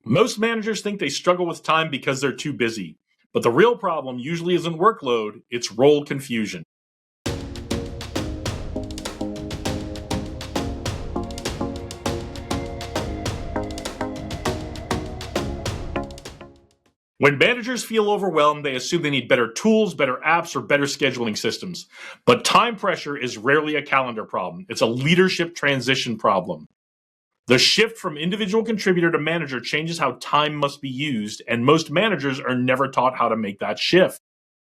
Most managers think they struggle with time because they're too busy, but the real problem usually isn't workload, it's role confusion. When managers feel overwhelmed, they assume they need better tools, better apps, or better scheduling systems. But time pressure is rarely a calendar problem. It's a leadership transition problem. The shift from individual contributor to manager changes how time must be used, and most managers are never taught how to make that shift.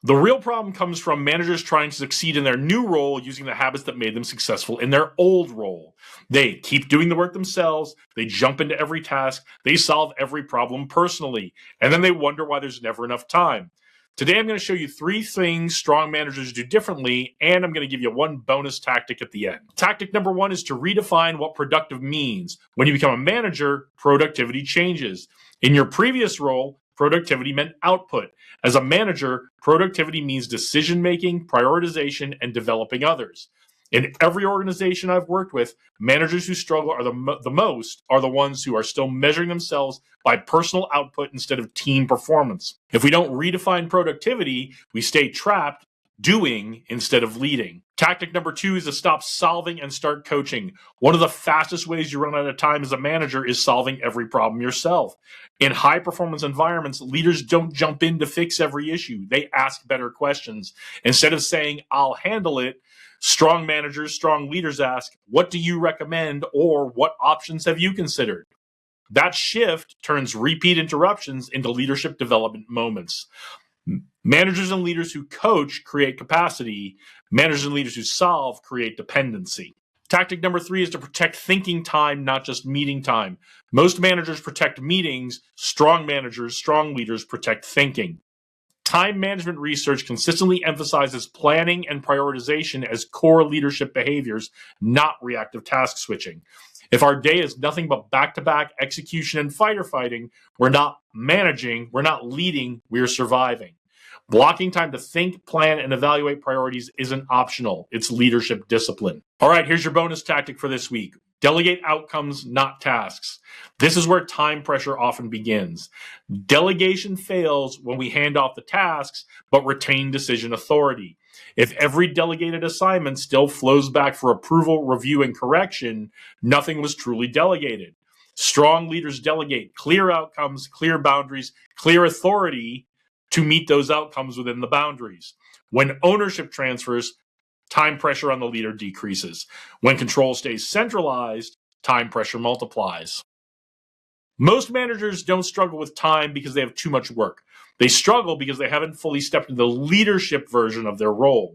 The real problem comes from managers trying to succeed in their new role using the habits that made them successful in their old role. They keep doing the work themselves, they jump into every task, they solve every problem personally, and then they wonder why there's never enough time. Today, I'm going to show you 3 things strong managers do differently, and I'm going to give you one bonus tactic at the end. Tactic number 1 is to redefine what productive means. When you become a manager, productivity changes. In your previous role, productivity meant output. As a manager, productivity means decision-making, prioritization, and developing others. In every organization I've worked with, managers who struggle are the most are the ones who are still measuring themselves by personal output instead of team performance. If we don't redefine productivity, we stay trapped doing instead of leading. Tactic number 2 is to stop solving and start coaching. One of the fastest ways you run out of time as a manager is solving every problem yourself. In high performance environments, leaders don't jump in to fix every issue. They ask better questions. Instead of saying, "I'll handle it," strong managers, strong leaders ask, "What do you recommend?" or "What options have you considered?" That shift turns repeat interruptions into leadership development moments. Managers and leaders who coach create capacity. Managers and leaders who solve create dependency. Tactic number 3 is to protect thinking time, not just meeting time. Most managers protect meetings. Strong managers, strong leaders protect thinking. Time management research consistently emphasizes planning and prioritization as core leadership behaviors, not reactive task switching. If our day is nothing but back-to-back execution and fighting, we're not managing, we're not leading, we're surviving. Blocking time to think, plan, and evaluate priorities isn't optional. It's leadership discipline. All right, here's your bonus tactic for this week. Delegate outcomes, not tasks. This is where time pressure often begins. Delegation fails when we hand off the tasks, but retain decision authority. If every delegated assignment still flows back for approval, review, and correction, nothing was truly delegated. Strong leaders delegate clear outcomes, clear boundaries, clear authority to meet those outcomes within the boundaries. When ownership transfers, time pressure on the leader decreases. When control stays centralized, time pressure multiplies. Most managers don't struggle with time because they have too much work. They struggle because they haven't fully stepped into the leadership version of their role.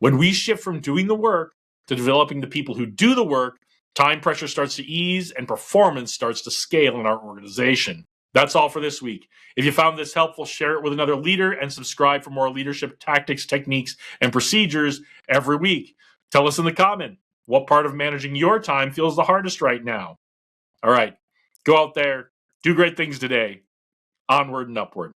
When we shift from doing the work to developing the people who do the work, time pressure starts to ease and performance starts to scale in our organization. That's all for this week. If you found this helpful, share it with another leader and subscribe for more leadership tactics, techniques, and procedures every week. Tell us in the comment, what part of managing your time feels the hardest right now? All right, go out there, do great things today. Onward and upward.